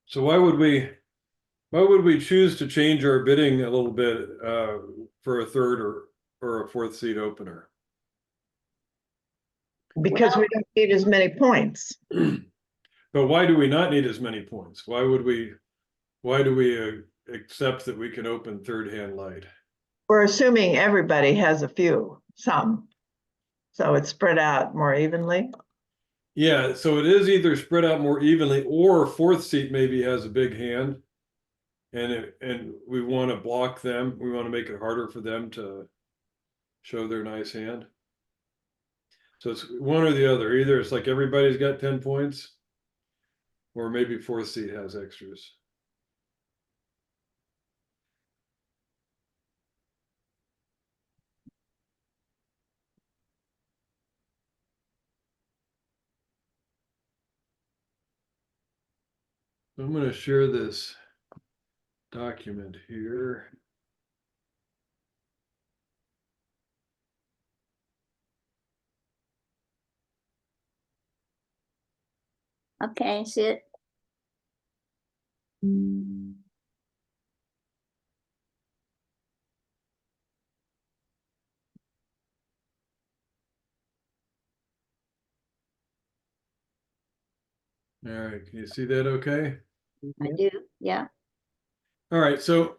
So why would we choose to change our bidding a little bit for a third or a fourth seat opener? Because we don't need as many points. But why do we not need as many points? Why do we accept that we can open third hand light? We're assuming everybody has some. So it's spread out more evenly. Yeah, so it is either spread out more evenly or fourth seat maybe has a big hand and we want to block them. We want to make it harder for them to show their nice hand. So it's one or the other. Either it's like everybody's got 10 points or maybe fourth seat has extras. I'm going to share this document here. Okay, sit. All right, can you see that okay? I do, yeah. All right, so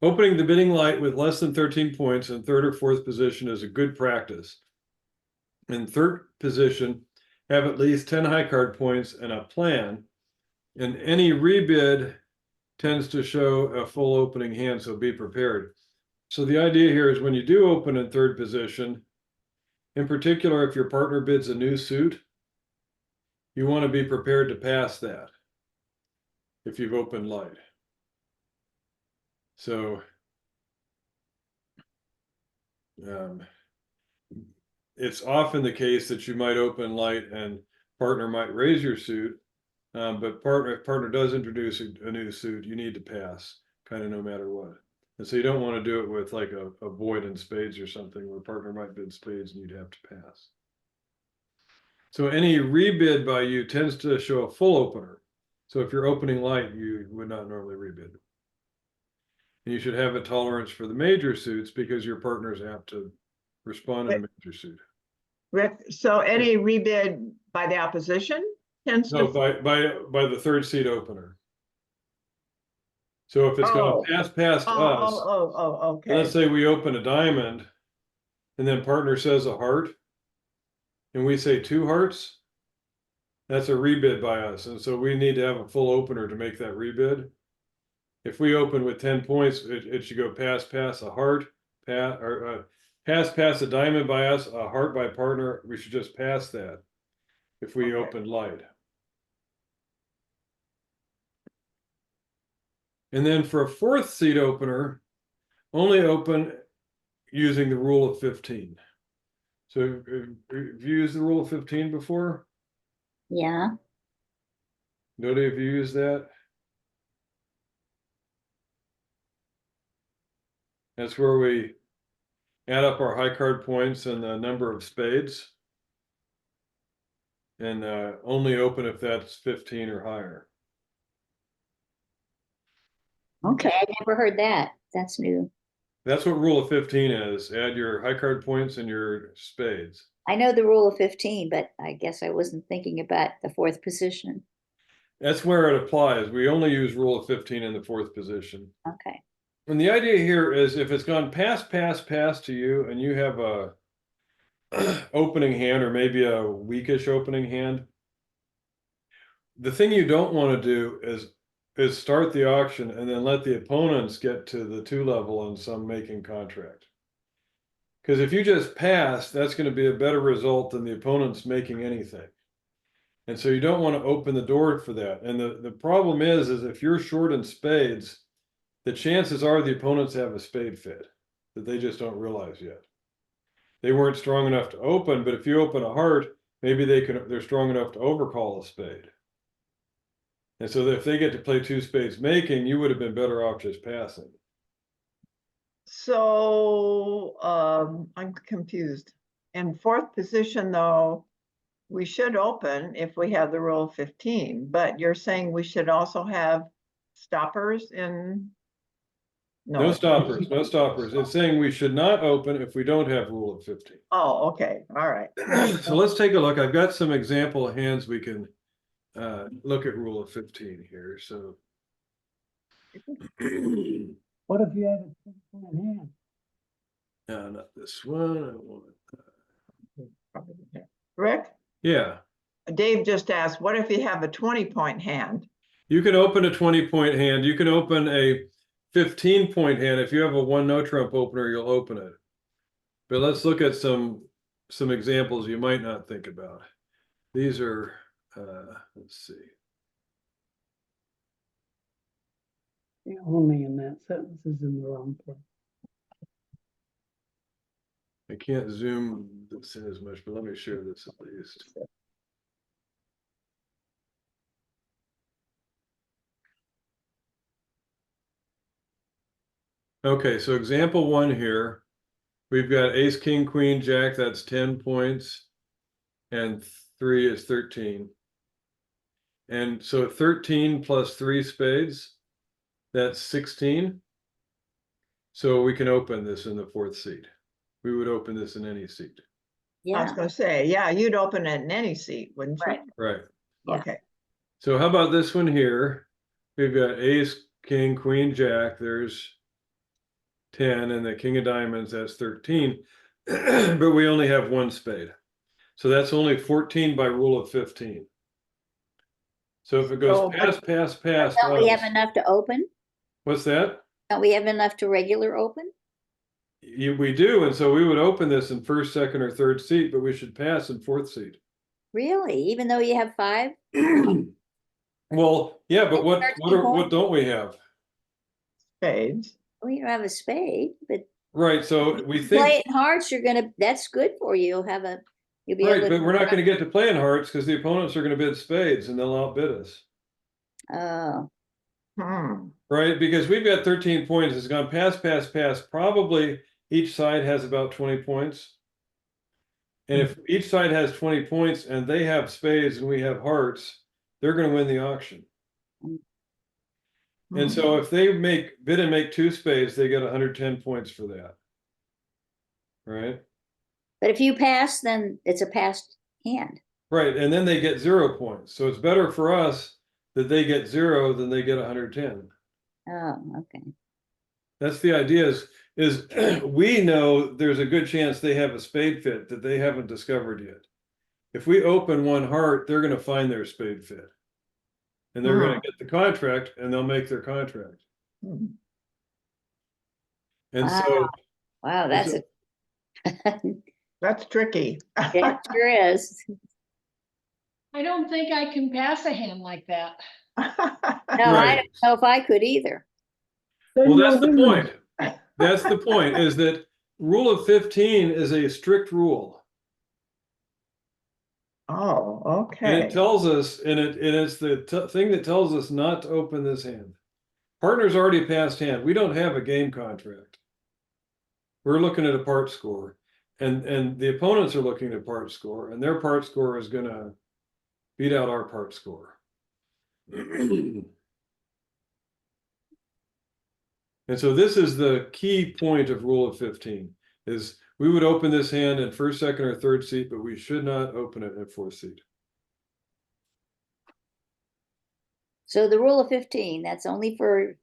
opening the bidding light with less than 13 points in third or fourth position is a good practice. In third position, have at least 10 high card points and a plan. And any rebid tends to show a full opening hand, so be prepared. So the idea here is when you do open in third position, in particular, if your partner bids a new suit, you want to be prepared to pass that if you've opened light. So it's often the case that you might open light and partner might raise your suit, but if partner does introduce a new suit, you need to pass kind of no matter what. And so you don't want to do it with like a void in spades or something where partner might bid spades and you'd have to pass. So any rebid by you tends to show a full opener. So if you're opening light, you would not normally rebid. And you should have a tolerance for the major suits because your partner is apt to respond in a major suit. Rick, so any rebid by the opposition tends No, to. by the third seat opener. So if it's going to pass past us, Okay. let's say we open a diamond and then partner says a heart and we say two hearts, that's a rebid by us. And so we need to have a full opener to make that rebid. If we open with 10 points, it should go pass a heart, pass a diamond by us, a heart by partner. We should just pass that if we open light. And then for a fourth seat opener, only open using the rule of 15. So have you used the rule of 15 before? Yeah. Nobody have you used that? That's where we add up our high card points and the number of spades. And only open if that's 15 or higher. Okay, I never heard that. That's new. That's what rule of 15 is. Add your high card points and your spades. I know the rule of 15, but I guess I wasn't thinking about the fourth position. That's where it applies. We only use rule of 15 in the fourth position. Okay. And the idea here is if it's gone pass to you and you have a opening hand or maybe a weakish opening hand, the thing you don't want to do is start the auction and then let the opponents get to the 2 level on some making contract. Because if you just pass, that's going to be a better result than the opponents making anything. And so you don't want to open the door for that. And the problem is if you're short in spades, the chances are the opponents have a spade fit that they just don't realize yet. They weren't strong enough to open, but if you open a heart, maybe they're strong enough to overcall a spade. And so if they get to play 2 spades making, you would have been better off just passing. So I'm confused. In fourth position, though, we should open if we have the rule of 15, but you're saying we should also have stoppers in? No stoppers, no stoppers. It's saying we should not open if we don't have rule of 15. Oh, okay, all right. So let's take a look. I've got some example hands we can look at rule of 15 here. So What if you have a 10-point hand? not this one. I want Rick, yeah, Dave just asked, what if you have a 20-point hand? you can open a 20-point hand. You can open a 15-point hand. If you have a one no trump opener, you'll open it. But let's look at some examples you might not think about. These are let's see. The only in that sentence is in the wrong place. I can't zoom this in as much, but let me share this at least. Okay, so example one here, we've got ace, king, queen, jack, that's 10 points, and 3 is 13. And so 13 plus 3 spades, that's 16. So we can open this in the fourth seat. We would open this in any seat. I was Yeah, gonna say, yeah, you'd open it in any seat, wouldn't you? right. Right. Yeah. Okay, So how about this one here? We've got ace, king, queen, jack, there's 10, and the king of diamonds, that's 13. But we only have one spade. So that's only 14 by rule of 15. So if it goes So, past, Don't we have us- enough to open? what's that? Don't we have enough to regular open? We do, and so we would open this in first, second, or third seat, but we should pass in fourth seat. Really? Even though you have 5? Well, yeah, but what 13 what don't we have? spades. Well, you don't have a spade, but Right, so we play think, it in hearts, that's good for you. You'll be right, able but to. we're not gonna get to play in hearts because the opponents are gonna bid spades and they'll outbid us. Oh, Right, because we've got 13 points, it's gone pass, probably each side has about 20 points. And if each side has 20 points and they have spades and we have hearts, they're gonna win the auction. And so if they bid and make 2 spades, they get 110 points for that. Right? but if you pass, then it's a passed hand. Right, and then they get 0 points. So it's better for us that they get 0 than they get 110. Oh, okay. That's the idea is we know there's a good chance they have a spade fit that they haven't discovered yet. If we open one heart, they're going to find their spade fit. And they're going to get the contract and they'll make their contract. And so Wow, that's So- That's tricky. it sure is. I don't think I can pass a hand like that. No, I Right. don't know if I could either. well, that's the point. That's the point, is that rule of 15 is a strict rule. Oh, And okay. it tells us, and it's the thing that tells us not to open this hand. Partner's already passed hand. We don't have a game contract. We're looking at a part score, and the opponents are looking at part score, and their part score is going to beat out our part score. And so this is the key point of rule of 15, is we would open this hand in first, second, or third seat, but we should not open it at fourth seat. So the rule of 15, that's only for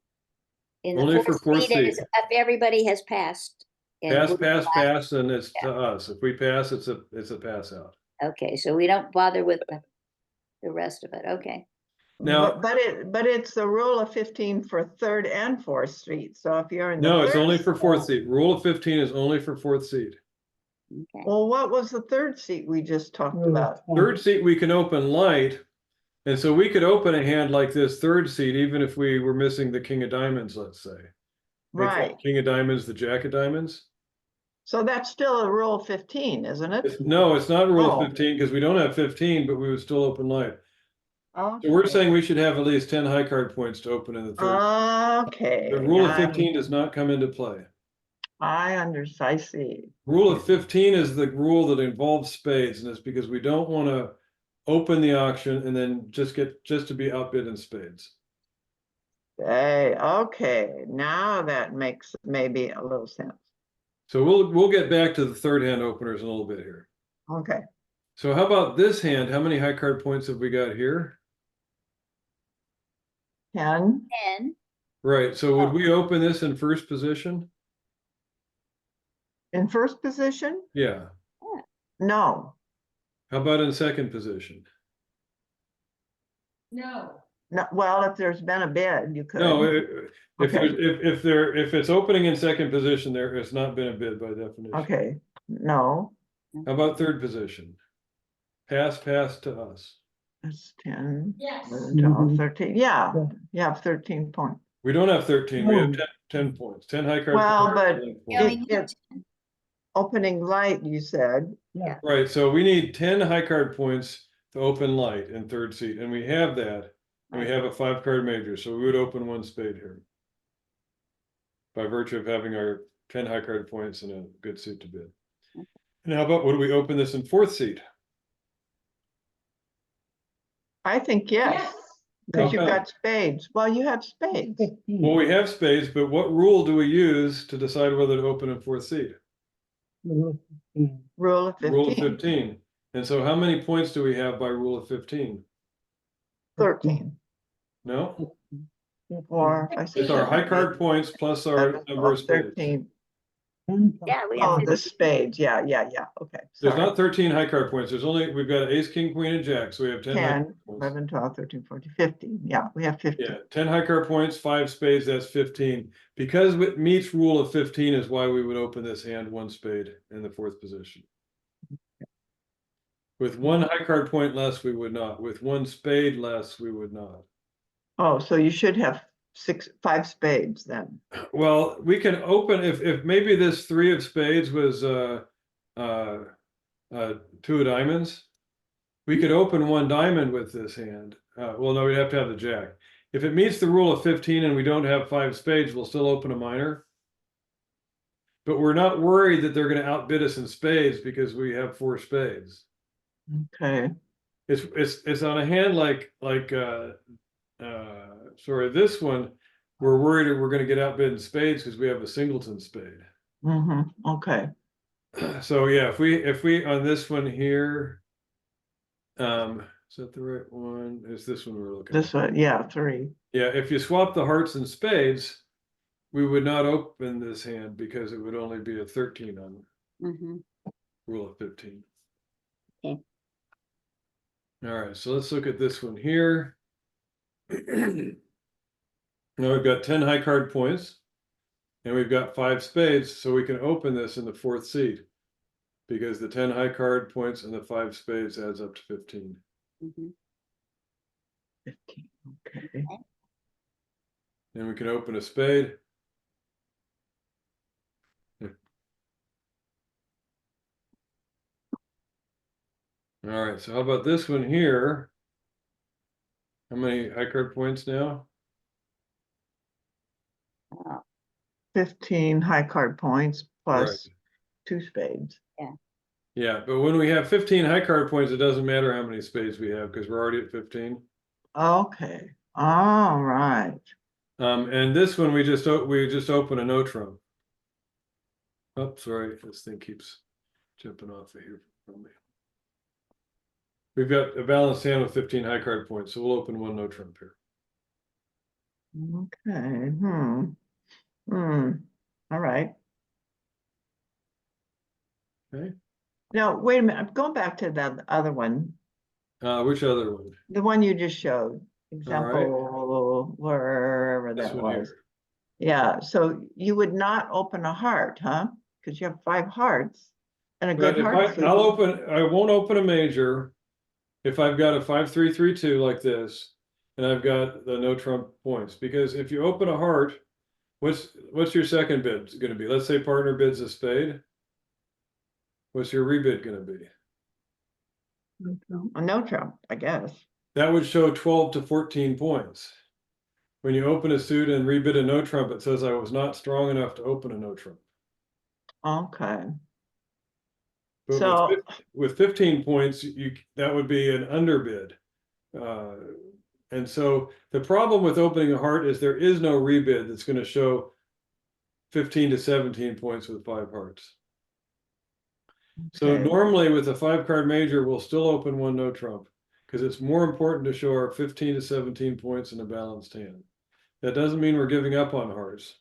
in the Only for fourth seat, and seat. if everybody has passed. and Pass, we're pass, last- pass, and it's to us. If we pass, it's a pass out. Okay, so we don't bother with the rest of it. Okay. Now- But it's the rule of 15 for third and fourth street. So if you're in the No, it's third only for fourth seat- seat. Rule of 15 is only for fourth seat. Okay. Well, what was the third seat we just talked about? Third seat, we can open light. And so we could open a hand like this third seat, even if we were missing the king of diamonds, let's say. We call Right. King of diamonds, the jack of diamonds. So that's still a rule 15, isn't it? No, it's not rule Oh. 15 because we don't have 15, but we would still open light. So we're Okay. saying we should have at least 10 high card points to open in the third. Okay. The rule of I- 15 does not come into play. I see. Rule of 15 is the rule that involves spades, and it's because we don't want to open the auction, and then just to be outbid in spades. Hey, okay, now that makes maybe a little sense. So we'll get back to the third hand openers in a little bit here. Okay, So how about this hand? How many high card points have we got here? 10, And Right, so would we open this in first position? in first position? Yeah. No, How about in second position? No, no, well, if there's been a bid, you could. No, if Okay. if it's opening in second position, there has not been a bid by definition. Okay, no, How about third position? Pass to us. that's 10, yes. 11, 12, Mhm. 13, yeah, Yeah. you have 13 points. We don't have 13, we have No. 10 points, 10 high card. Well, points, but 11 you points. only It- need it- 10. Opening light, you said, Right, so we need 10 high card points to open light in third seat, and we have that. And we have a 5 card major, so we would open one spade here. By virtue of having our 10 high card points and a good suit to bid. And how about, would we open this in fourth seat? I think yes, Yes. because you've Okay. got spades. Well, you have spades. 15. Well, we have spades, but what rule do we use to decide whether to open in fourth seat? Rule of 15. Rule of Rule of 15, 15. And so how many points do we have by rule of 15? 13, No? or if I say It's our high card points plus our number of spades. 13. 10 plus Yeah, we have Oh, the 15. spades, yeah, okay. There's Sorry. not 13 high card points. We've got ace, king, queen, and jack, so we have 10 high 10, card points. 11, 12, 13, 14, 15, yeah, we have 15. Yeah, 10 high card points, 5 spades, that's 15. Because it meets rule of 15 is why we would open this hand one spade in the fourth position. With one high card point less, we would not. With one spade less, we would not. Oh, so you should have 5 spades then. Well, we can open if maybe this 3 of spades was 2 of diamonds. We could open one diamond with this hand. Well, no, we'd have to have the jack. If it meets the rule of 15 and we don't have 5 spades, we'll still open a minor. But we're not worried that they're going to outbid us in spades because we have 4 spades. Okay, It's on a hand like sorry, this one, we're worried that we're going to get outbid in spades because we have a singleton spade. okay, So yeah, if we on this one here, is that the right one? Is this one we're looking at? this one, yeah, 3. Yeah, if you swap the hearts and spades, we would not open this hand because it would only be a 13 on Mhm. rule of 15. Okay. All right, so let's look at this one here. Now we've got 10 high card points and we've got 5 spades, so we can open this in the fourth seat because the 10 high card points and the 5 spades adds up to 15. Mhm. 15, okay. And we can open a spade. All right, so how about this one here? How many high card points now? 15 high card points plus Right. 2 spades. Yeah, but when we have 15 high card points, it doesn't matter how many spades we have because we're already at 15. Okay, all right. And this one we just open a no trump. Oh, sorry, this thing keeps jumping off of here from me. We've got a balanced hand with 15 high card points, so we'll open one no trump here. Okay, all right. Okay. Now, wait a minute, I'm going back to the other one, Which other one? the one you just showed, example, wherever This that one was. here. Yeah, so you would not open a heart, huh? Because you have 5 hearts and a But good if heart. I won't open a major if I've got a 5-3-3-2 like this, and I've got the no trump points. Because if you open a heart, what's your second bid going to be? Let's say partner bids a spade. What's your rebid going to be? A no trump, I guess. That would show 12 to 14 points. When you open a suit and rebid a no trump, it says I was not strong enough to open a no trump. Okay, But So, with 15 points, that would be an underbid. And so the problem with opening a heart is there is no rebid that's going to show 15 to 17 points with 5 hearts. So okay. normally with a 5-card major, we'll still open one no trump because it's more important to show our 15 to 17 points in a balanced hand. That doesn't mean we're giving up on hearts,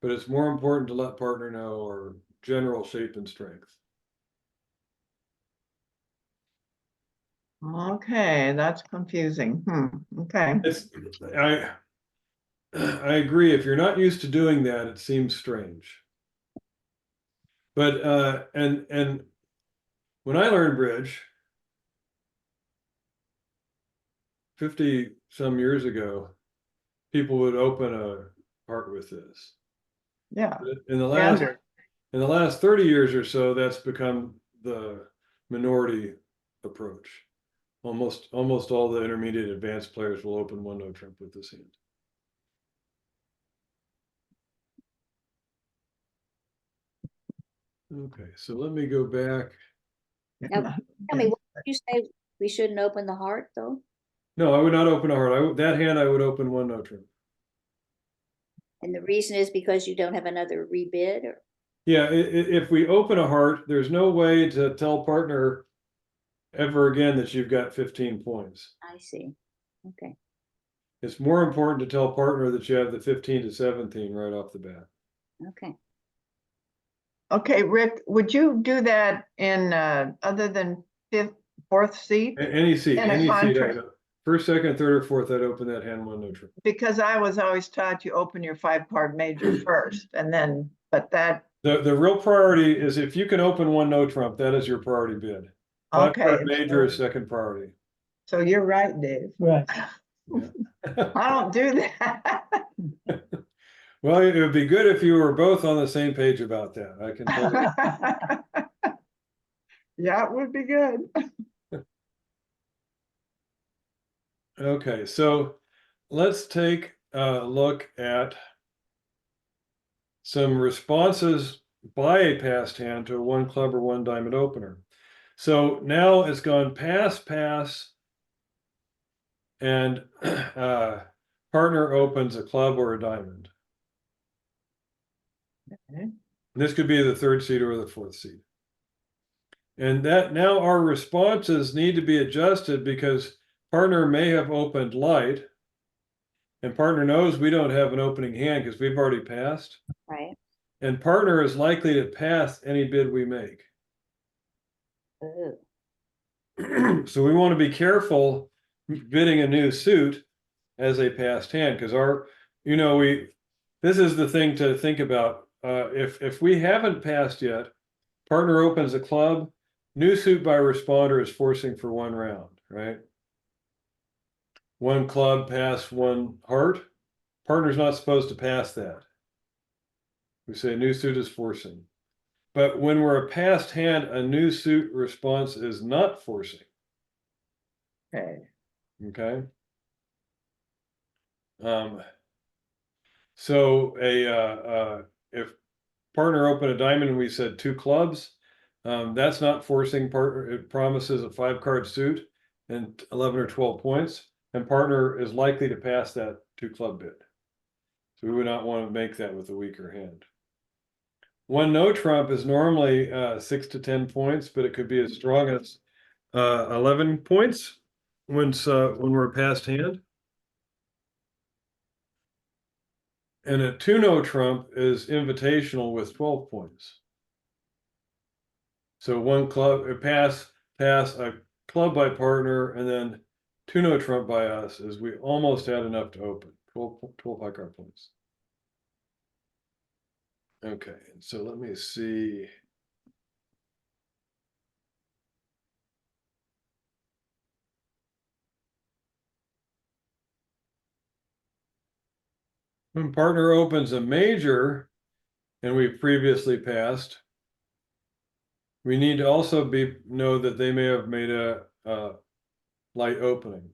but it's more important to let partner know our general shape and strength. Okay, that's confusing. Okay. I agree. If you're not used to doing that, it seems strange. But and when I learned bridge 50 some years ago, people would open a heart with this. Yeah. In the Standard. last 30 years or so, that's become the minority approach. Almost all the intermediate advanced players will open one no trump with this hand. Okay, so let me go back. Now, tell me, what did you say we shouldn't open the heart, though? No, I would not open a heart. That hand I would open one no trump. And the reason is because you don't have another rebid, or? Yeah, if we open a heart, there's no way to tell partner ever again that you've got 15 points. I see. Okay. It's more important to tell partner that you have the 15 to 17 right off the bat. Okay. Okay, Rick, would you do that in other than fourth seat? Any seat, And a any seat. contract. First, second, third, or fourth, I'd open that hand one no trump. Because I was always taught you open your 5-card major first and then, but that, The real priority is if you can open one no trump, that is your priority bid. 5-card okay. major is second priority. So you're right, Dave. Right. I don't do that. Well, it would be good if you were both on the same page about that. I can tell you. Yeah, it would be good. Okay, so let's take a look at some responses by a passed hand to a 1 club or 1 diamond opener. So now it's gone pass, and partner opens a club or a diamond. Okay. This could be the 3rd seed or the 4th seed. And that now our responses need to be adjusted because partner may have opened light, and partner knows we don't have an opening hand because we've already passed. Right. And partner is likely to pass any bid we make. Oh, So we want to be careful bidding a new suit as a passed hand because this is the thing to think about. If we haven't passed yet, partner opens a club, new suit by responder is forcing for 1 round, right? 1 club pass, 1 heart. Partner's not supposed to pass that. We say new suit is forcing. But when we're a passed hand, a new suit response is not forcing. Okay. Okay. So if partner opened a diamond and we said 2 clubs, that's not forcing partner. It promises a 5-card suit and 11 or 12 points, and partner is likely to pass that 2 club bid. So we would not want to make that with a weaker hand. 1 no trump is normally 6 to 10 points, but it could be as strong as 11 points when we're a passed hand. And a 2 no trump is invitational with 12 points. So 1 club, pass, a club by partner, and then 2 no trump by us is we almost had enough to open 12 high-card points. Okay, so let me see. When partner opens a major, and we've previously passed, we need to also know that they may have made a light opening.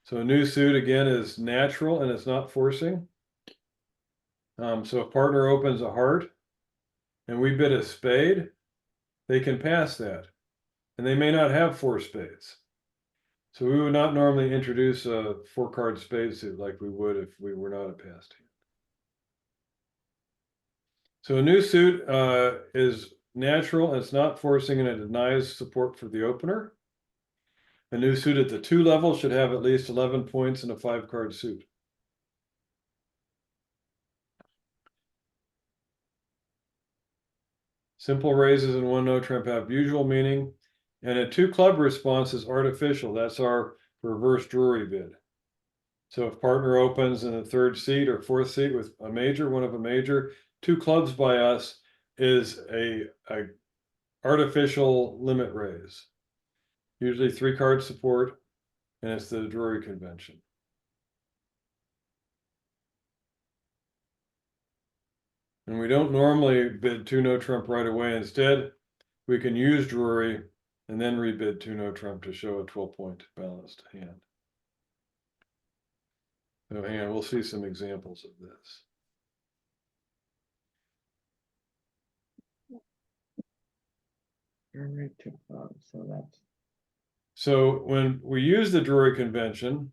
So a new suit again is natural and it's not forcing. So if partner opens a heart, and we bid a spade, they can pass that. And they may not have 4 spades. So we would not normally introduce a 4-card spade suit like we would if we were not a passed hand. So a new suit is natural, it's not forcing, and it denies support for the opener. A new suit at the 2 level should have at least 11 points in a 5-card suit. Simple raises and 1 no trump have usual meaning, and a 2 club response is artificial. That's our reverse Drury bid. So if partner opens in the 3rd seat or 4th seat with a major, one of a major, 2 clubs by us is a artificial limit raise. Usually 3-card support, and it's the Drury convention. And we don't normally bid 2 no trump right away. Instead, we can use Drury and then rebid 2 no trump to show a 12-point balanced hand. So hang on, we'll see some examples of this. Drury 2 clubs, so that's. So when we use the Drury convention,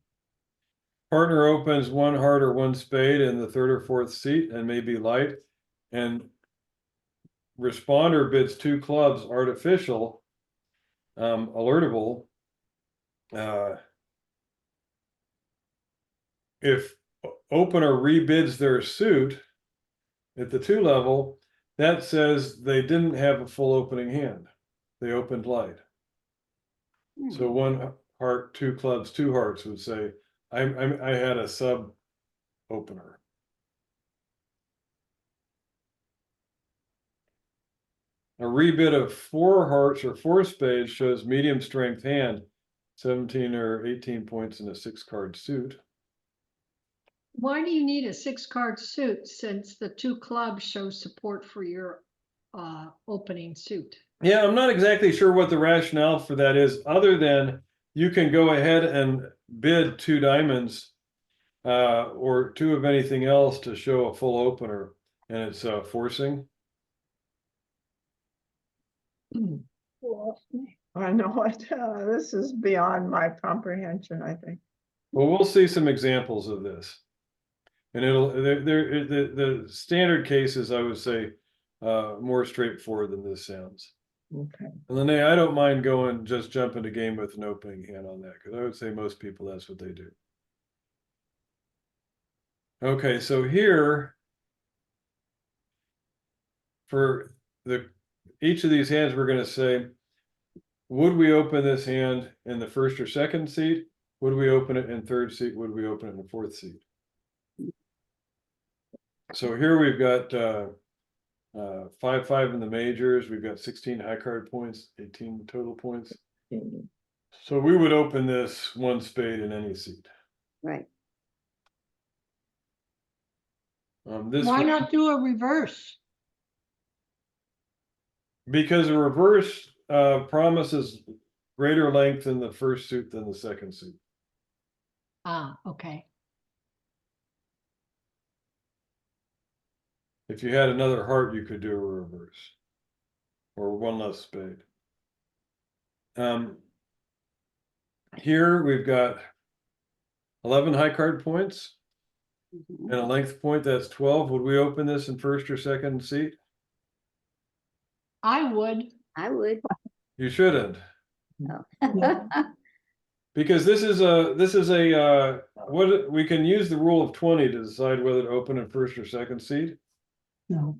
partner opens 1 heart or 1 spade in the 3rd or 4th seat and maybe light, and responder bids 2 clubs artificial, alertable. If opener rebids their suit at the 2 level, that says they didn't have a full opening hand. They opened light. So 1 heart, 2 clubs, 2 hearts would say, I had a sub opener. A rebid of 4 hearts or 4 spades shows medium strength hand, 17 or 18 points in a 6-card suit. Why do you need a 6-card suit since the 2 clubs show support for your opening suit? Yeah, I'm not exactly sure what the rationale for that is, other than you can go ahead and bid 2 diamonds or 2 of anything else to show a full opener, and it's forcing. Lost me. I know what, this is beyond my comprehension, I think. Well, we'll see some examples of this. And the standard cases, I would say, more straightforward than this sounds. Okay. And Lene, I don't mind just jumping to game with an opening hand on that, because I would say most people, that's what they do. Okay, so here, for each of these hands, we're going to say, would we open this hand in the 1st or 2nd seat? Would we open it in 3rd seat? Would we open it in the 4th seat? So here we've got 5-5 in the majors. We've got 16 high card points, 18 total points. So we would open this 1 spade in any seat. Right. Why One, not do a reverse? because a reverse promises greater length in the 1st suit than the 2nd suit. Ah, okay. If you had another heart, you could do a reverse or 1 less spade. Here we've got 11 high card points Mhm. and a length point, that's 12. Would we open this in 1st or 2nd seat? I would. I would. You shouldn't, No. because this is a what we can use the rule of 20 to decide whether to open in 1st or 2nd seat. No,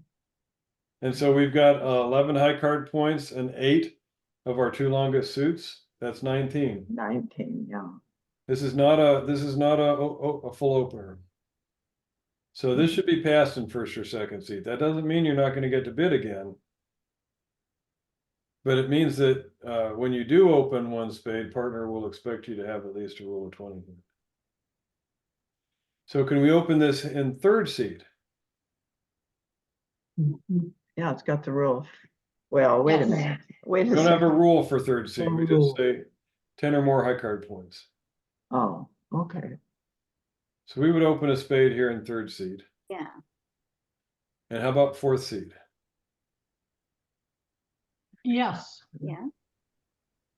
And so we've got 11 high card points and 8 of our 2 longest suits. That's 19. 19, yeah. This is not a full opener. So this should be passed in 1st or 2nd seat. That doesn't mean you're not going to get to bid again. But it means that when you do open 1 spade, partner will expect you to have at least a rule of 20. So can we open this in 3rd seat? Mhm. Yeah, it's got the rule. Well, wait a Yes. minute. Wait We a don't have a second. rule for 3rd seat. We No just say 10 or more high card points. Oh, okay. So we would open a spade here in 3rd seat. Yeah. And how about 4th seat? Yes, Yeah,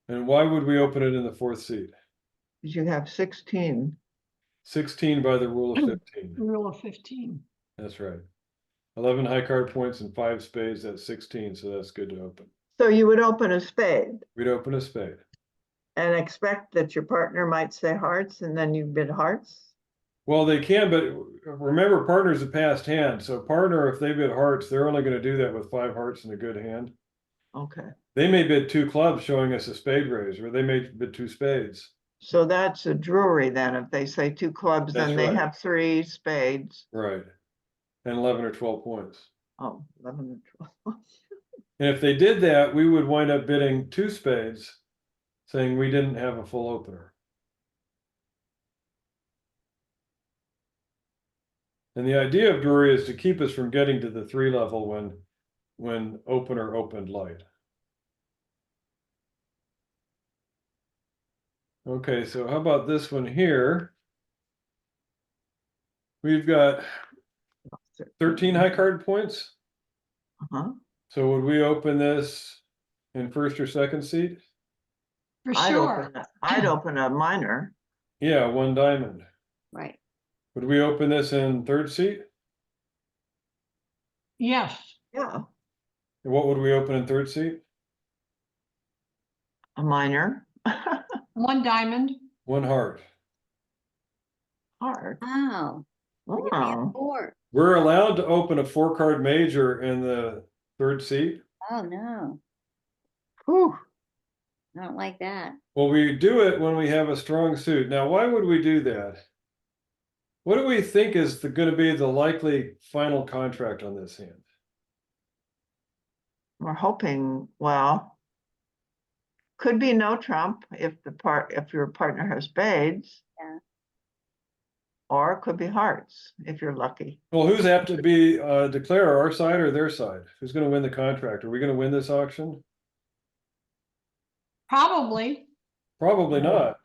And why would we open it in the fourth seat? You have 16. 16 by the rule of 15. rule of 15. That's right. 11 high card points and 5 spades, that's 16, so that's good to open. So you would open a spade We'd open a spade. and expect that your partner might say hearts and then you bid hearts? Well, they can, but remember, partner's a passed hand. So partner, if they bid hearts, they're only going to do that with 5 hearts in a good hand. Okay, They may bid 2 clubs showing us a spade raise, or they may bid 2 spades. so that's a drury then. If they say 2 clubs, That's then they right. have 3 spades. Right. And 11 or 12 points. Oh, 11 and 12. And if they did that, we would wind up bidding 2 spades, saying we didn't have a full opener. And the idea of Drury is to keep us from getting to the 3 level when opener opened light. Okay, so how about this one here? We've got 13 high card points. Uh-huh. So would we open this in first or second seat? For I'd sure. I'd open a minor. Yeah, 1 diamond. right. Would we open this in third seat? Yes, Yeah, And what would we open in third seat? a minor. 1 diamond. 1 heart. Hard. Wow. Look at me at Wow. 4. We're allowed to open a 4 card major in the third seat. Oh, no, Whew. I don't like that. Well, we do it when we have a strong suit. Now, why would we do that? What do we think is going to be the likely final contract on this hand? We're hoping, well, could be no trump if your partner has spades. Yeah. Or it could be hearts if you're lucky. Well, who's apt to be declare our side or their side? Who's going to win the contract? Are we going to win this auction? Probably. Probably not.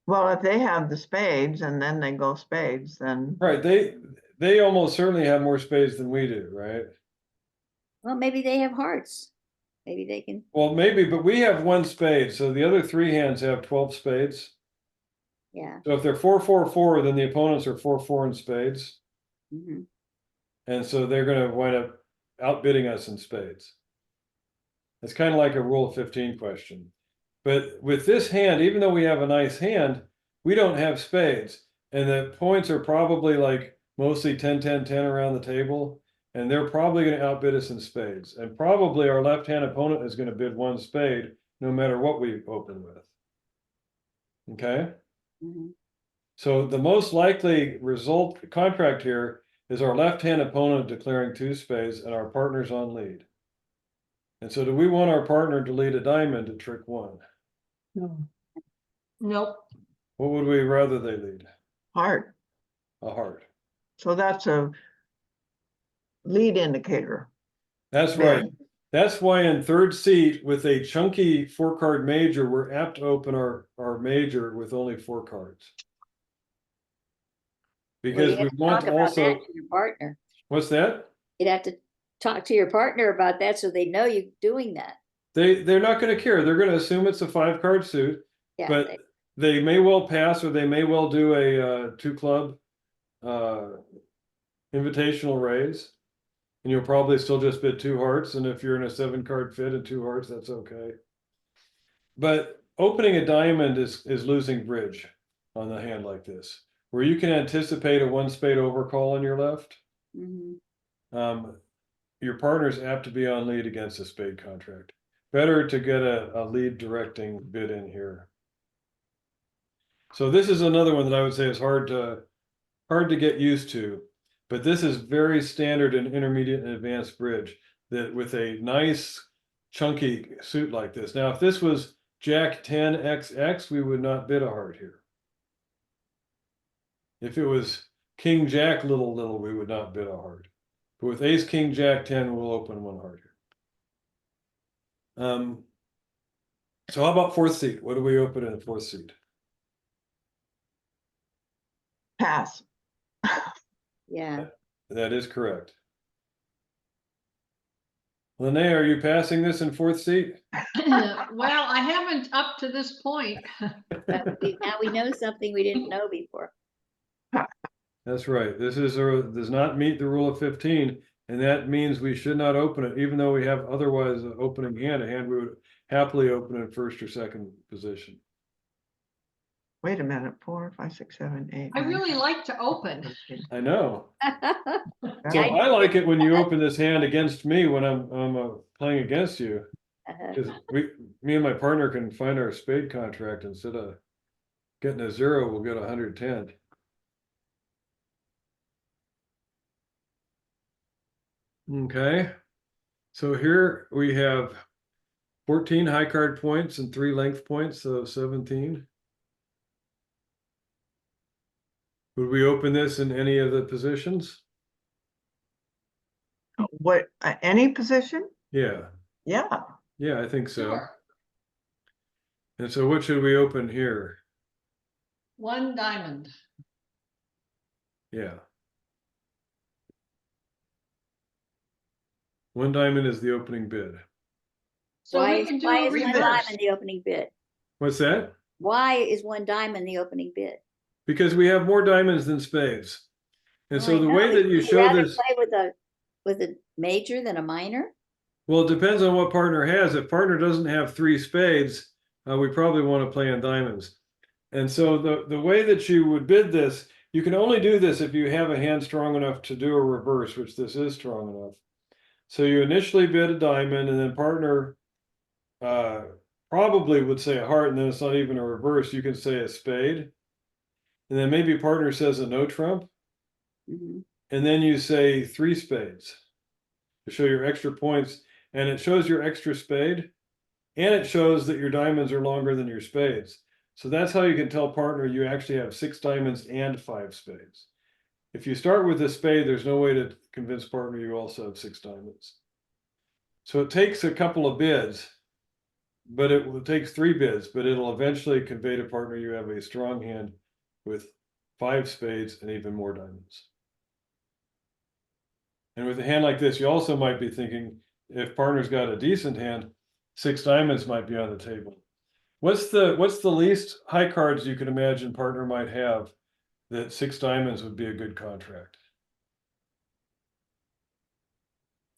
Well, if they have the spades and then they go spades, then Right? They almost certainly have more spades than we do, right? Well, maybe they have hearts. Maybe they can, Well, maybe, but we have 1 spade, so the other 3 hands have 12 spades. yeah. So if they're 4-4-4, then the opponents are 4-4 in spades. Mhm. And so they're going to wind up outbidding us in spades. It's kind of like a rule of 15 question. But with this hand, even though we have a nice hand, we don't have spades. And the points are probably like mostly 10-10-10 around the table. And they're probably going to outbid us in spades. And probably our left-hand opponent is going to bid 1 spade, no matter what we open with. Okay? Mhm. So the most likely contract here is our left-hand opponent declaring 2 spades and our partner's on lead. And so do we want our partner to lead a diamond to trick 1? No, Nope. What would we rather they lead? heart. A heart. So that's a lead indicator. That's bid. right. That's why in third seat with a chunky 4 card major, we're apt to open our major with only 4 cards. Well, Because you we have to want talk about also, that to your partner. what's that? You'd have to talk to your partner about that so they know you're doing that. They're not going to care. They're going to assume it's a 5 card suit, Yeah. but they may well pass or they may well do a 2 club invitational raise. And you'll probably still just bid 2 hearts. And if you're in a 7 card fit and 2 hearts, that's okay. But opening a diamond is losing bridge on a hand like this, where you can anticipate a 1 spade overcall on your left. Mhm. Your partner's apt to be on lead against a spade contract. Better to get a lead directing bid in here. So this is another one that I would say is hard to get used to, but this is very standard in intermediate and advanced bridge, that with a nice chunky suit like this. Now, if this was Jack 10 XX, we would not bid a heart here. If it was King Jack little, we would not bid a heart. But with Ace King Jack 10, we'll open 1 heart here. So how about fourth seat? What do we open in the fourth seat? Pass. Yeah. That is correct. Lene, are you passing this in fourth seat? Well, I haven't up to this point. But now we know something we didn't know before. That's right. This does not meet the rule of 15, and that means we should not open it, even though we have otherwise an opening hand, a hand we would happily open in first or second position. Wait a minute, 4, 5, 6, 7, 8. I 9, really 10, like to open. 13. I know. So Yeah. I like it when you open this hand against me when I'm playing against you, Uh-huh. because me and my partner can find our spade contract instead of getting a 0, we'll get 110. Okay, so here we have 14 high card points and 3 length points, so 17. Would we open this in any of the positions? What, any position? Yeah, Yeah, yeah, I think so. Sure. And so what should we open here? One diamond. Yeah. One diamond is the opening bid. So Why we is, can do why a is one reverse. diamond the opening bid? What's that? Why is one diamond the opening bid? Because we have more diamonds than spades. And Well, so I the know, way but that you would show rather this, play with a major than a minor? well, it depends on what partner has. If partner doesn't have 3 spades, we probably want to play on diamonds. And so the way that you would bid this, you can only do this if you have a hand strong enough to do a reverse, which this is strong enough. So you initially bid a diamond, and then partner probably would say a heart, and then it's not even a reverse. You can say a spade. And then maybe partner says a no trump. Mhm. And then you say 3 spades to show your extra points. And it shows your extra spade. And it shows that your diamonds are longer than your spades. So that's how you can tell partner you actually have 6 diamonds and 5 spades. If you start with a spade, there's no way to convince partner you also have 6 diamonds. So it takes a couple of bids, but it takes 3 bids, but it'll eventually convey to partner you have a strong hand with 5 spades and even more diamonds. And with a hand like this, you also might be thinking, if partner's got a decent hand, 6 diamonds might be on the table. What's the least high cards you can imagine partner might have that 6 diamonds would be a good contract?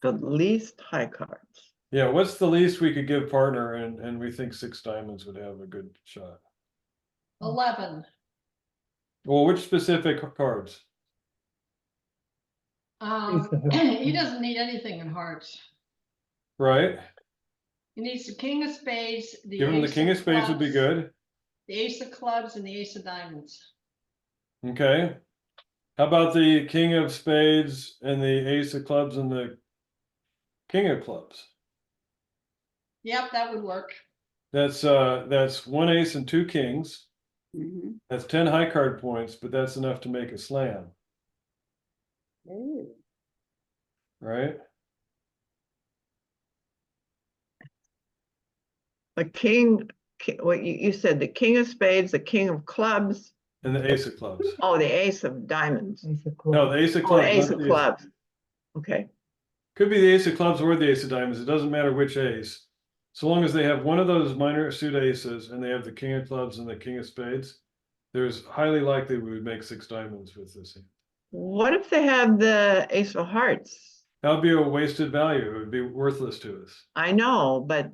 the least high cards. Yeah, what's the least we could give partner and we think 6 diamonds would have a good shot? 11. Well, which specific cards? He doesn't need anything in hearts. Right? He needs the king of spades. Give him the ace king of spades would be clubs, good. The ace of clubs and the ace of diamonds. Okay. How about the king of spades and the ace of clubs and the king of clubs? Yep, that would work. That's 1 ace and 2 kings. Mhm. That's 10 high card points, but that's enough to make a slam, Ooh. right? The king, what you said, the king of spades, the king of clubs, And the ace of clubs. oh, the ace of diamonds. Ace of No, clubs. the ace of Oh, clubs. the ace not of the clubs. Okay, Could be the ace of clubs or the ace of diamonds. It doesn't matter which ace. So long as they have one of those minor suit aces and they have the king of clubs and the king of spades, there's highly likely we would make 6 diamonds with this hand. what if they have the ace of hearts? That would be a wasted value. It would be worthless to us. I know, but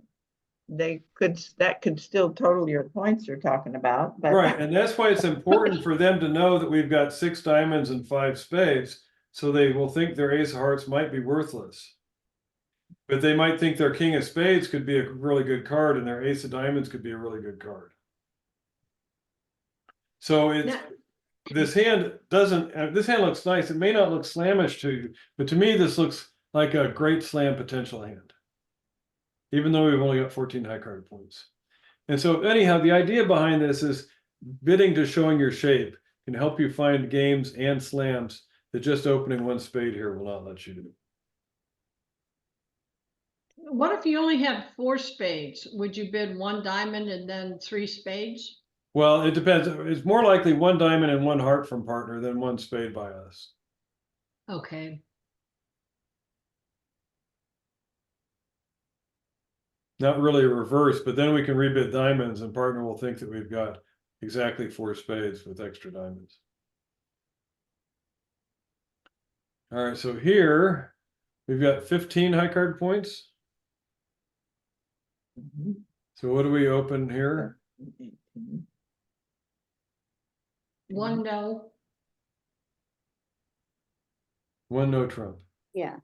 that could still total your points you're talking about, but. Right, and that's why it's important for them to know that we've got 6 diamonds and 5 spades, so they will think their ace of hearts might be worthless. But they might think their king of spades could be a really good card and their ace of diamonds could be a really good card. So it's, Yeah. this hand doesn't, this hand looks nice. It may not look slamish to you, but to me, this looks like a great slam potential hand. Even though we've only got 14 high card points. And so anyhow, the idea behind this is bidding to showing your shape can help you find games and slams that just opening 1 spade here will not let you do. What if you only had 4 spades? Would you bid 1 diamond and then 3 spades? Well, it depends. It's more likely 1 diamond and 1 heart from partner than 1 spade by us. Okay. Not really a reverse, but then we can rebid diamonds and partner will think that we've got exactly 4 spades with extra diamonds. All right, so here we've got 15 high card points. Mhm. So what do we open here? 18. One no, One no trump, Yeah,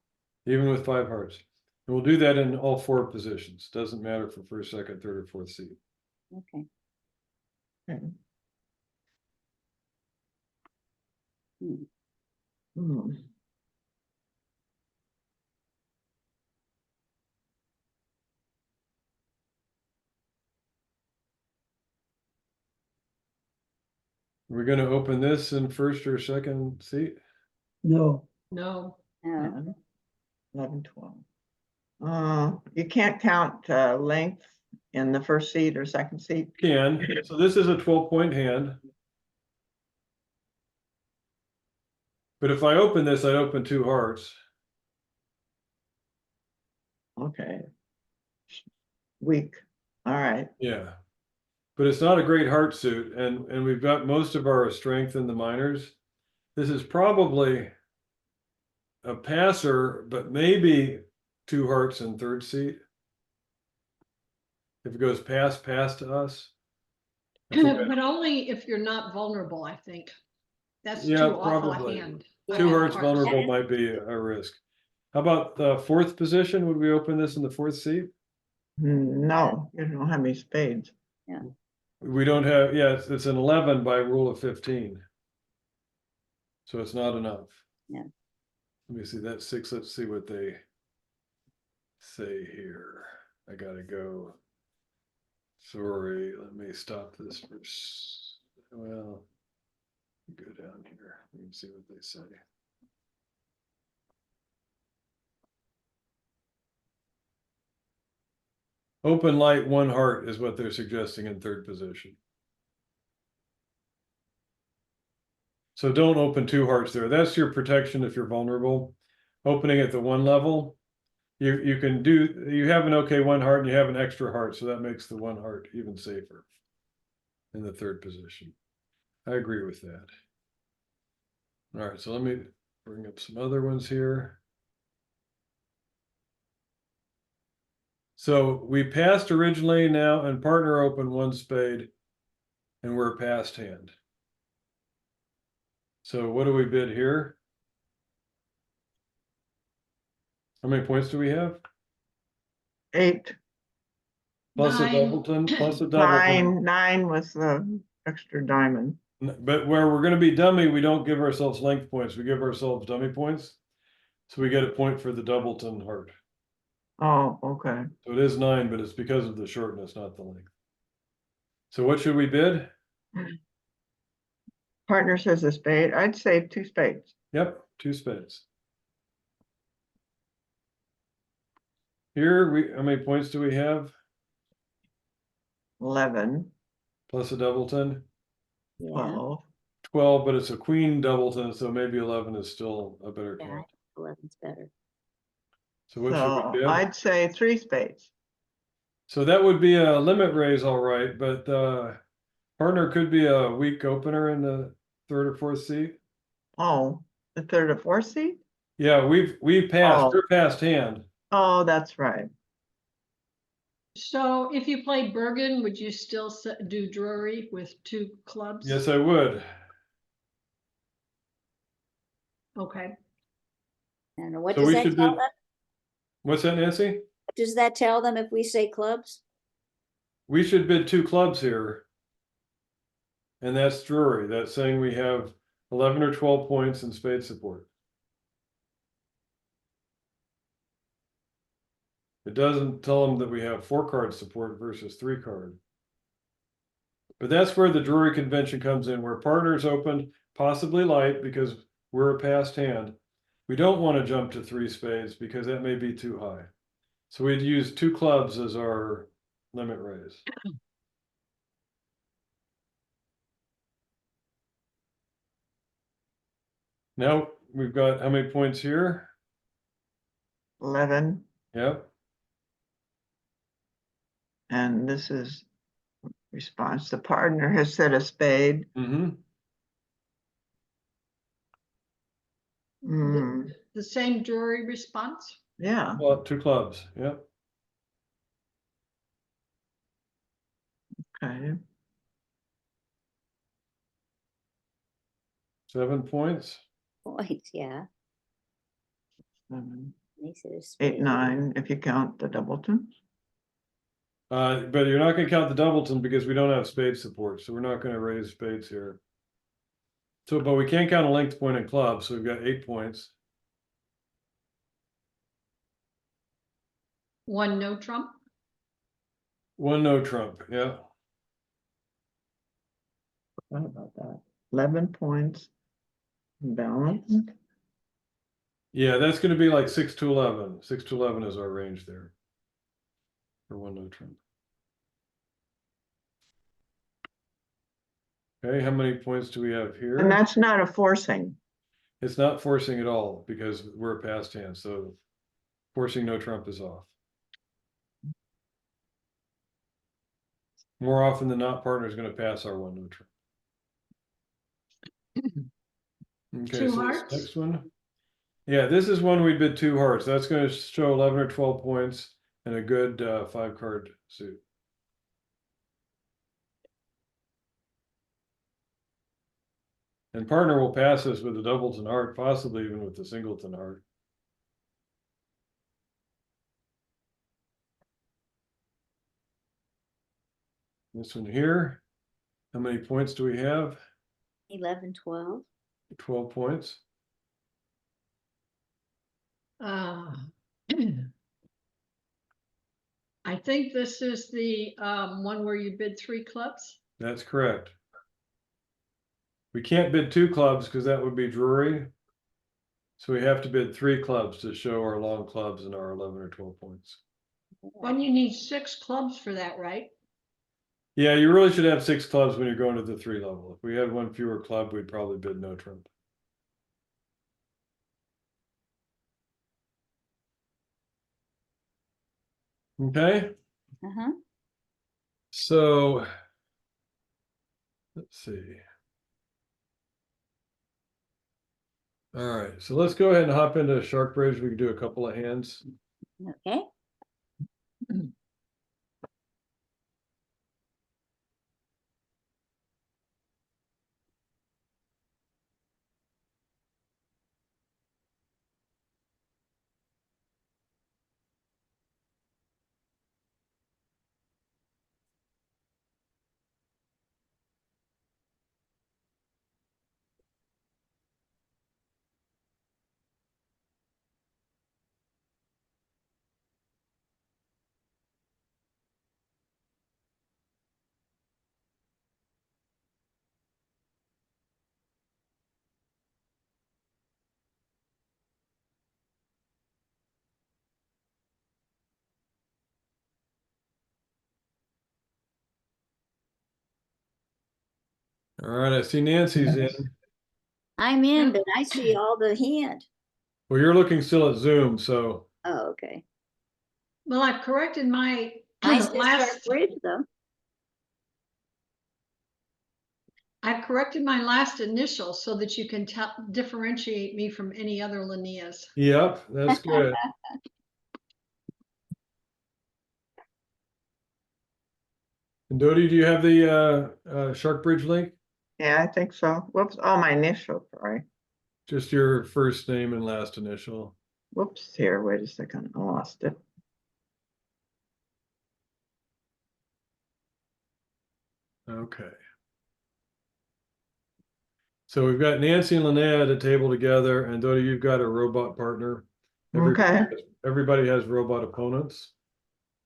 even with 5 hearts. And we'll do that in all 4 positions. Doesn't matter for first, second, third, or fourth seat. okay. Okay. Hmm. Hmm. We're gonna open this in first or second seat. No, no. No, 10, 11, 12. You can't count length in the first seat or second seat. Can, so this is a 12-point hand. But if I open this, I open 2 hearts. Okay. Weak. All right. Yeah. But it's not a great heart suit, and we've got most of our strength in the minors. This is probably a passer, but maybe 2 hearts in third seat. If it goes pass to us. I think But only if you're not vulnerable, I think. That's too Yeah, awful a probably. hand. Yeah. 2 Yeah, hearts vulnerable might be a risk. How about the 4th position? Would we open this in the 4th seat? No, you don't have any spades. We don't have, yeah, it's an 11 by rule of 15. So it's not enough. Yeah. Let me see that 6. Let's see what they say here. I gotta go. Sorry, let me stop this first. Well, go down here. We can see what they say. Open light 1 heart is what they're suggesting in third position. So don't open 2 hearts there. That's your protection if you're vulnerable. Opening at the 1 level, you can do, you have an okay 1 heart and you have an extra heart, so that makes the 1 heart even safer in the third position. I agree with that. All right, so let me bring up some other ones here. So we passed originally now, and partner opened 1 spade, and we're past hand. So what do we bid here? How many points do we have? 8, Plus a 9. doubleton, plus a doubleton. 9 with the extra diamond. But where we're gonna be dummy, we don't give ourselves length points, we give ourselves dummy points. So we get a point for the doubleton heart. Oh, okay. So it is 9, but it's because of the shortness, not the length. So what should we bid? Partner says a spade. I'd say 2 spades. Yep, 2 spades. Here, how many points do we have? 11, Plus a doubleton? yeah, 12. 12, but it's a queen doubleton, so maybe 11 is still a better yeah, count. 11's better. So what should So we bid? I'd say 3 spades. So that would be a limit raise, all right, but partner could be a weak opener in the third or fourth seat. Oh, the third or fourth seat? Yeah, we've passed, Oh. we're past hand. Oh, that's right. So if you played Bergen, would you still do Drury with 2 clubs? Yes, I would. Okay. And what So does we that should tell bid- them? What's that, Nancy? What does that tell them if we say clubs? We should bid 2 clubs here. And that's Drury. That's saying we have 11 or 12 points in spade support. It doesn't tell them that we have 4 card support versus 3 card. But that's where the Drury convention comes in, where partners open, possibly light because we're a past hand. We don't want to jump to 3 spades because that may be too high. So we'd use 2 clubs as our limit raise. Now we've got how many points here? 11. Yep. And this is response. The partner has said a spade. Mm-hmm. Hmm, The same jury response? yeah, Well, 2 clubs, yep. okay. 7 points. Points, yeah. 7, They said it's 8, 9, if you count the Doubleton. But you're not gonna count the Doubleton because we don't have spade support, so we're not gonna raise spades here. So, but we can't count a linked point in club, so we've got 8 points. 1 no trump? 1 no trump, yeah. What about that? 11 points. Balance. Yeah, that's gonna be like 6 to 11. 6 to 11 is our range there. For 1 no trump. Okay, how many points do we have here? And that's not a forcing. It's not forcing at all because we're a passed hand, so forcing no trump is off. More often than not, partner's gonna pass our 1 no trump. Okay, 2 so this hearts? next one. Yeah, this is one we bid 2 hearts. That's gonna show 11 or 12 points and a good 5 card suit. And partner will pass this with a Doubleton heart, possibly even with the singleton heart. This one here, how many points do we have? 11, 12. 12 points. Uh, I think this is the one where you bid 3 clubs. That's correct. We can't bid 2 clubs because that would be Drury. So we have to bid 3 clubs to show our long clubs and our 11 or 12 points. When you need 6 clubs for that, right? Yeah, you really should have 6 clubs when you're going to the 3 level. If we had 1 fewer club, we'd probably bid no trump. Okay, Uh-huh. so let's see. All right, so let's go ahead and hop into Shark Bridge. We can do a couple of hands. Okay. All right, I see Nancy's in. I'm in, Yeah. but I see all the hand. Well, you're looking still at Zoom, so Oh, okay. Well, I've corrected my I said Shark last, Bridge though. I've corrected my last initial so that you can differentiate me from any other Linneas. yep, that's good. And Dodie, do you have the Shark Bridge link? Yeah, I think so. Whoops, oh, my initial, sorry. Just your first name and last initial. Whoops, here, wait a second, I lost it. Okay. So we've got Nancy and Linnea at a table together, and Dodie, you've got a robot partner. Okay. Everybody has robot opponents.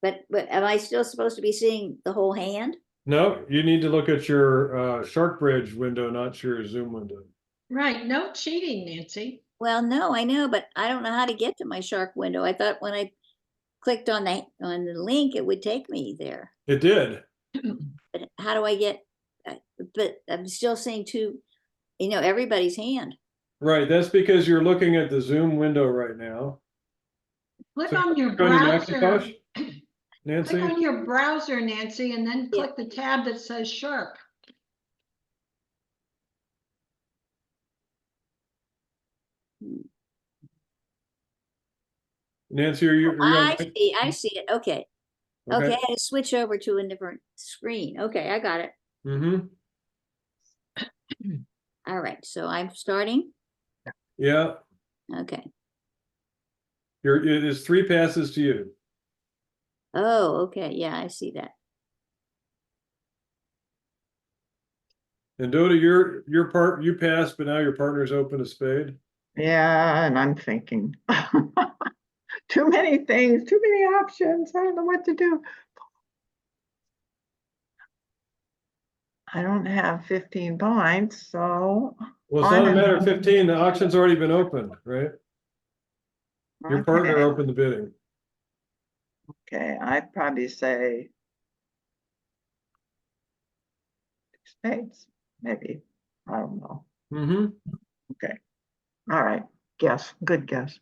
But am I still supposed to be seeing the whole hand? No, you need to look at your Shark Bridge window, not your Zoom window. Right, no cheating, Nancy. Well, no, I know, but I don't know how to get to my Shark window. I thought when I clicked on the link, it would take me there. It did. But how do I get? But I'm still seeing everybody's hand. Right, that's because you're looking at the Zoom window right now. Click So on your go to browser. Macintosh? Nancy? Click on your browser, Nancy, and then Yeah. click the tab that says Shark. Nancy, are you on? I see it. Okay. Okay, Okay. I had to switch over to a different screen. Okay, I got it. Mm-hmm. All right, so I'm starting. Yeah, Okay. it is 3 passes to you. Oh, okay. Yeah, I see that. And Doda, you passed, but now your partner's open a spade. Yeah, and I'm thinking. Too many things, too many options. I don't know what to do. I don't have 15 points, so. Well, it's not a matter of 15. The auction's already been opened, right? Your partner Okay, opened the bidding. okay, I'd probably say spades, maybe. I don't know. Mm-hmm. Okay, all right, guess, good guess.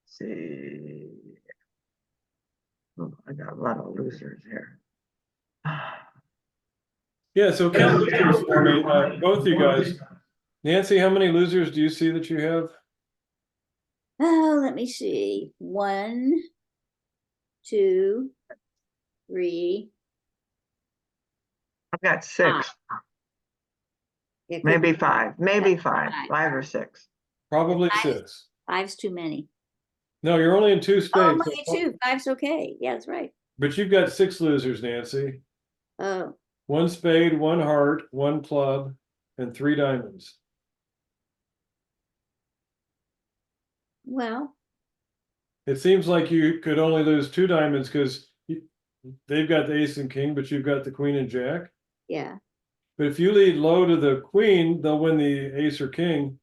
See. Oh, I got a lot of losers here. Yeah, so count losers for me, both you guys. Nancy, how many losers do you see that you have? Oh, let me see. 1, 2, 3. I've got 6, It could maybe be 5, maybe That's 5, five. 5 or 6. Probably 6. 5's too many. No, you're only in 2 Oh, spades. money too. 5's okay. Yeah, that's right. But you've got 6 losers, Nancy. Oh, 1 spade, 1 heart, 1 club, and 3 diamonds. well, It seems like you could only lose 2 diamonds because they've got the ace and king, but you've got the queen and jack. yeah, But if you lead low to the queen, they'll win the ace or king.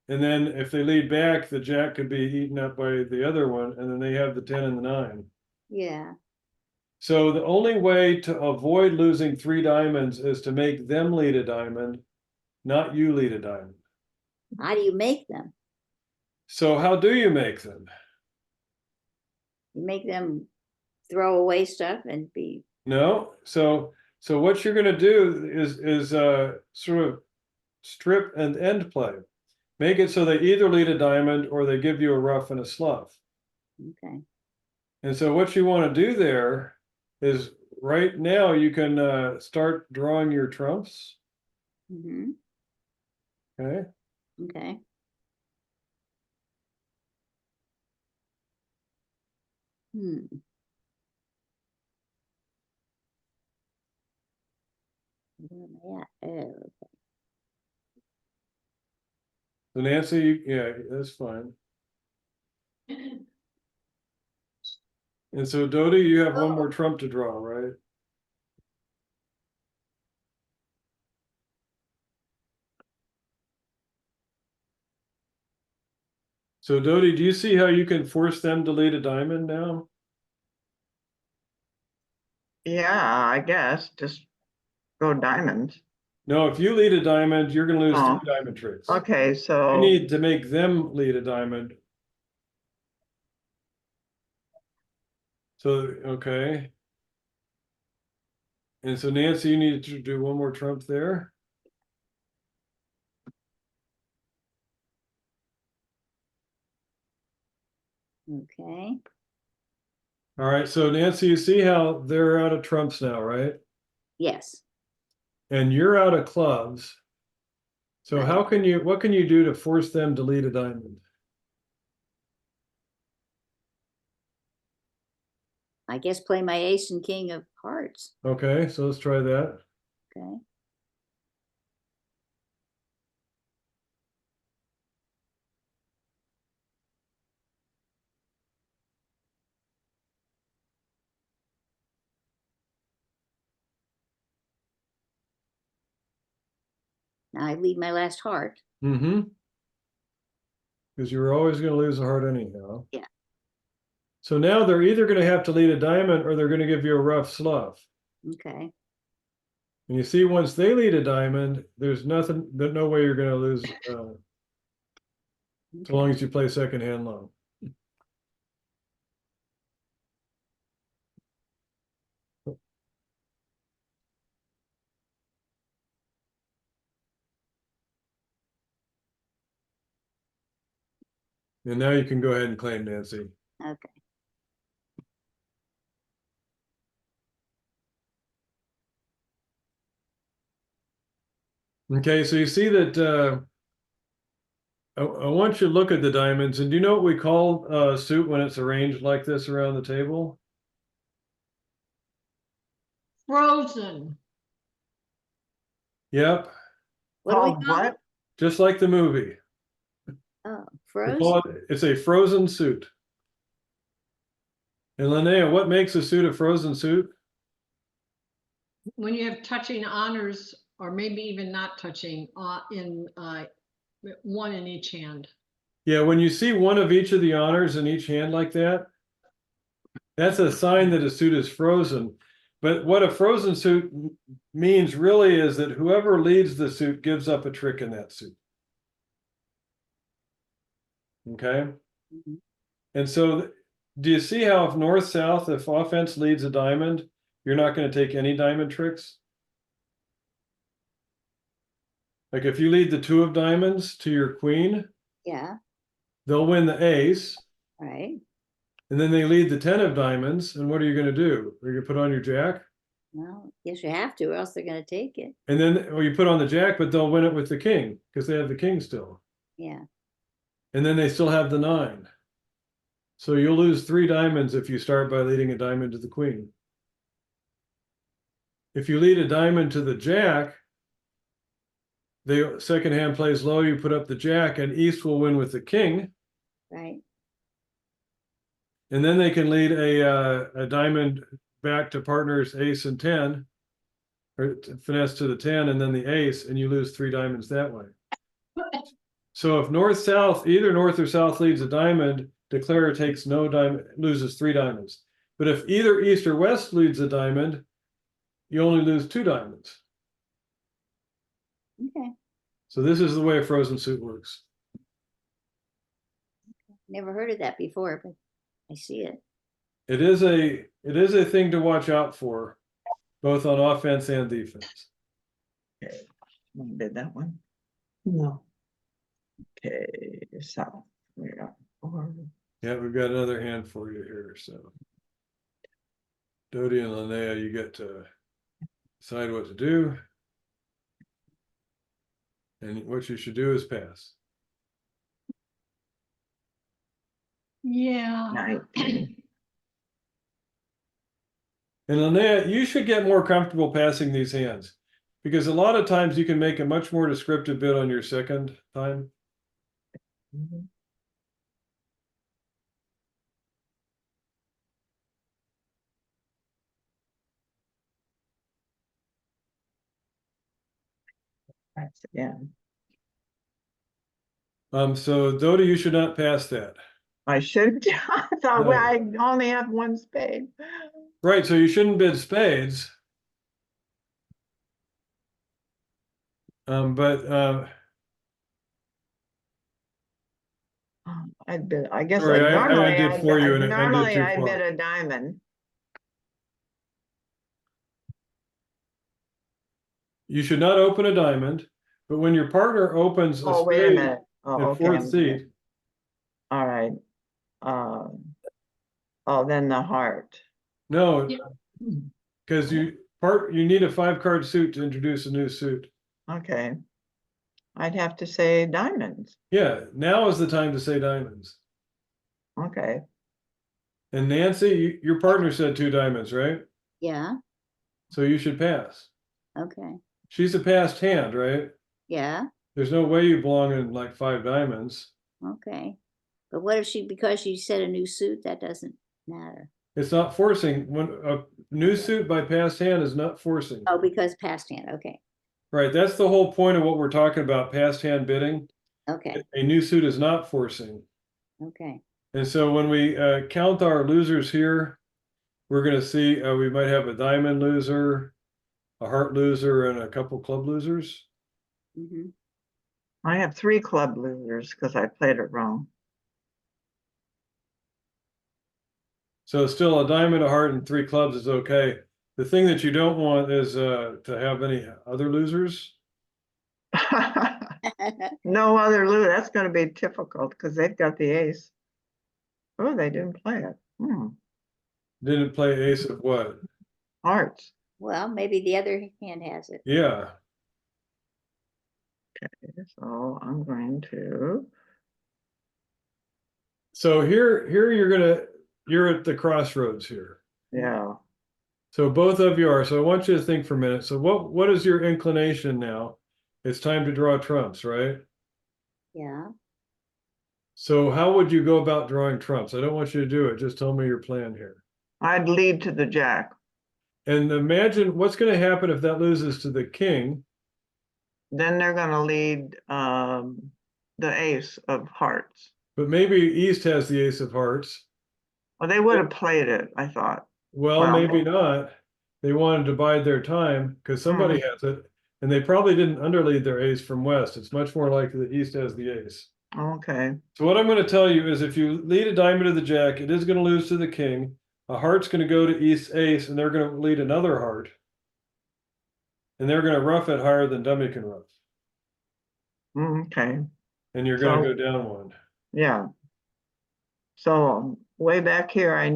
And then if they lead back, the jack could be eaten up by the other one, and then they have the 10 and the 9. yeah. So the only way to avoid losing 3 diamonds is to make them lead a diamond, not you lead a diamond. How do you make them? So how do you make them? You make them throw away stuff and be, No. So what you're going to do is sort of strip and end play. Make it so they either lead a diamond or they give you a rough and a slough. okay. And so what you want to do there is right now you can start drawing your trumps. Mm-hmm. Okay. Okay. Hmm. Where am I at? Oh, So Nancy, yeah, that's fine. And so Dodie, you have one more trump to draw, right? So Dodie, do you see how you can force them to lead a diamond now? Yeah, I guess, just go diamonds. No, if you lead a diamond, you're gonna lose Oh. 3 diamond tricks. Okay, You so, need to make them lead a diamond. So, okay. And so Nancy, you need to do one more trump there. okay. All right, so Nancy, you see how they're out of trumps now, right? Yes. And you're out of clubs. So Right. what can you do to force them to lead a diamond? I guess play my ace and king of hearts. Okay, so let's try that. Okay. Now I lead my last heart. Mm-hmm. Because you're always gonna lose a heart anyhow. Yeah. So now they're either gonna have to lead a diamond or they're gonna give you a rough slough. Okay, And you see, once they lead a diamond, there's nothing, there's no way you're gonna lose, so long as you play second hand low. And now you can go ahead and claim, Nancy. okay. Okay, so you see that I want you to look at the diamonds, and do you know what we call a suit when it's arranged like this around the table? Frozen. Yep, What do Called we call it? what? just like the movie. Oh, We call frozen? it's a frozen suit. And Linnea, what makes a suit a frozen suit? When you have touching honors, or maybe even not touching, one in each hand. Yeah, when you see one of each of the honors in each hand like that, that's a sign that a suit is frozen. But what a frozen suit means really is that whoever leads the suit gives up a trick in that suit. Okay? Mhm. And so do you see how if north-south, if offense leads a diamond, you're not going to take any diamond tricks? Like if you lead the two of diamonds to your queen, Yeah, they'll win the ace. right. And then they lead the 10 of diamonds. And what are you going to do? Are you going to put on your jack? Well, guess you have to, or else they're gonna take it. And then, or you put on the jack, but they'll win it with the king because they have the king still. Yeah, And then they still have the 9. So you'll lose 3 diamonds if you start by leading a diamond to the queen. If you lead a diamond to the jack, the second hand plays low, you put up the jack, and East will win with the king. right. And then they can lead a diamond back to partners ace and 10, or finesse to the 10, and then the ace, and you lose 3 diamonds that way. So if north-south, either north or south leads a diamond, declarer takes no diamond, loses 3 diamonds. But if either east or west leads a diamond, you only lose 2 diamonds. Okay, So this is the way a frozen suit works. never heard of that before, but I see it. It is a thing to watch out for, both on offense and defense. Okay, did that one? No, Okay, so we got 4. Yeah, we've got another hand for you here, so. Dodie and Linnea, you get to decide what to do. And what you should do is pass. Yeah. 19. And Linnea, you should get more comfortable passing these hands, because a lot of times you can make a much more descriptive bid on your second time. Mhm. That's again. So Dodie, you should not pass that. I should, I thought, No. well, I only have 1 spade. Right, so you shouldn't bid spades. But I'd bid, I guess Sorry, I normally undid for you and it ended normally too I far. bid a diamond. you should not open a diamond, but when your partner opens a Oh, wait a spade minute. Oh, at okay. fourth seat, All right. Oh, then the heart. no, Yeah. because you need a 5-card suit to introduce a new suit. Okay. I'd have to say diamonds. Yeah, now is the time to say diamonds. Okay. And Nancy, your partner said 2 diamonds, right? Yeah, So you should pass. okay, She's a passed hand, right? yeah, There's no way you belong in like 5 diamonds. okay. But what if because she said a new suit, that doesn't matter? It's not forcing. When a new suit by passed hand is not forcing. Oh, because past hand, okay, Right, that's the whole point of what we're talking about, passed hand bidding. okay, A new suit is not forcing. okay. And so when we count our losers here, we're going to see we might have a diamond loser, a heart loser, and a couple club losers. Mhm. I have 3 club losers because I played it wrong. So still a diamond, a heart, and 3 clubs is okay. The thing that you don't want is to have any other losers. No other loser. That's going to be difficult because they've got the ace. Oh, they didn't play it. Didn't play ace of what? Hearts. Well, maybe the other hand has it. Yeah. So I'm going to. So here you're at the crossroads here. Yeah. So both of you are. So I want you to think for a minute. So what is your inclination now? It's time to draw trumps, right? Yeah. So how would you go about drawing trumps? I don't want you to do it. Just tell me your plan here. I'd lead to the jack. And imagine what's going to happen if that loses to the king. Then they're going to lead the ace of hearts. But maybe East has the ace of hearts. Well, they would have played it, I thought. Well, Wow. maybe not. They wanted to bide their time because somebody has it. And they probably didn't underlead their ace from West. It's much more likely that East has the ace. Okay. So what I'm going to tell you is if you lead a diamond to the jack, it is going to lose to the king. A heart's going to go to East ace, and they're going to lead another heart. And they're going to rough it higher than dummy can rough. Okay. And you're going to So- go down one. Yeah. So way back here, I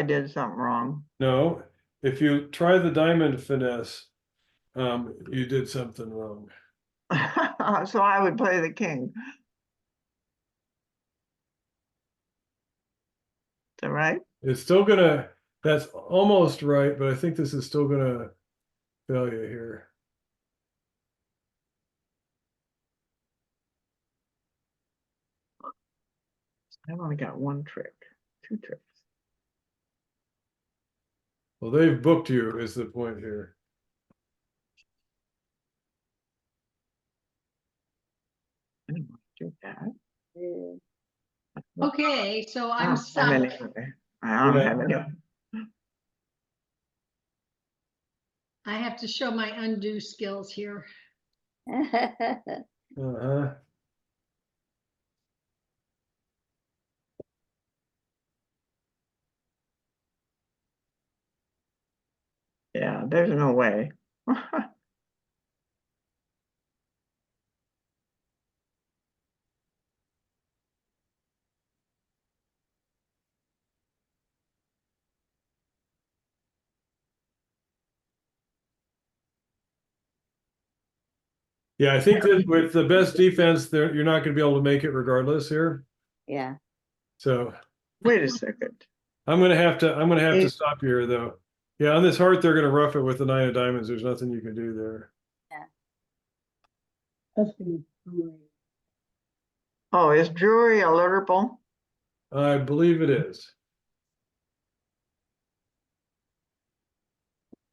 did something wrong. No, if you try the diamond finesse, you did something wrong. So I would play the king. Is that right? It's still gonna, that's almost right, but I think this is still gonna fail you here. I've only got 1 trick, 2 tricks. Well, they've booked you is the point here. I don't want to do that. Uh, Okay, so I I'm don't have any. stuck. I don't Yeah. have any. I have to show my undo skills here. Uh-huh. Yeah, there's no way. Yeah, I think that with the best defense, there you're not gonna be able to make it regardless here. Yeah. So Wait a second. I'm gonna have to Ace. stop you here though. Yeah, on this heart, they're gonna rough it with the 9 of diamonds. There's nothing you can do there. That's gonna be Oh, is Drury alertable? I believe it is.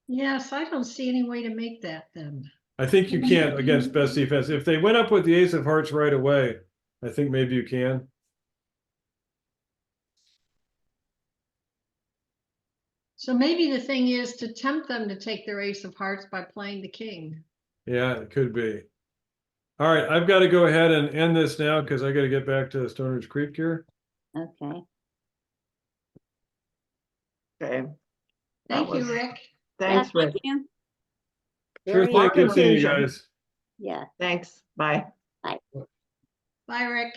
Yes, I don't see any way to make that then. I think you can't against best defense. If they went up with the ace of hearts right away, I think maybe you can. So maybe the thing is to tempt them to take their ace of hearts by playing the king. Yeah, it could be. All right, I've got to go ahead and end this now because I got to get back to Stone Ridge Creek here. Okay. Okay, Thank you, was- Rick. thanks, Yeah, Rick. thank you. Sure Very thing. Good seeing you confusion. guys. Yeah. Thanks, bye. Bye, Rick.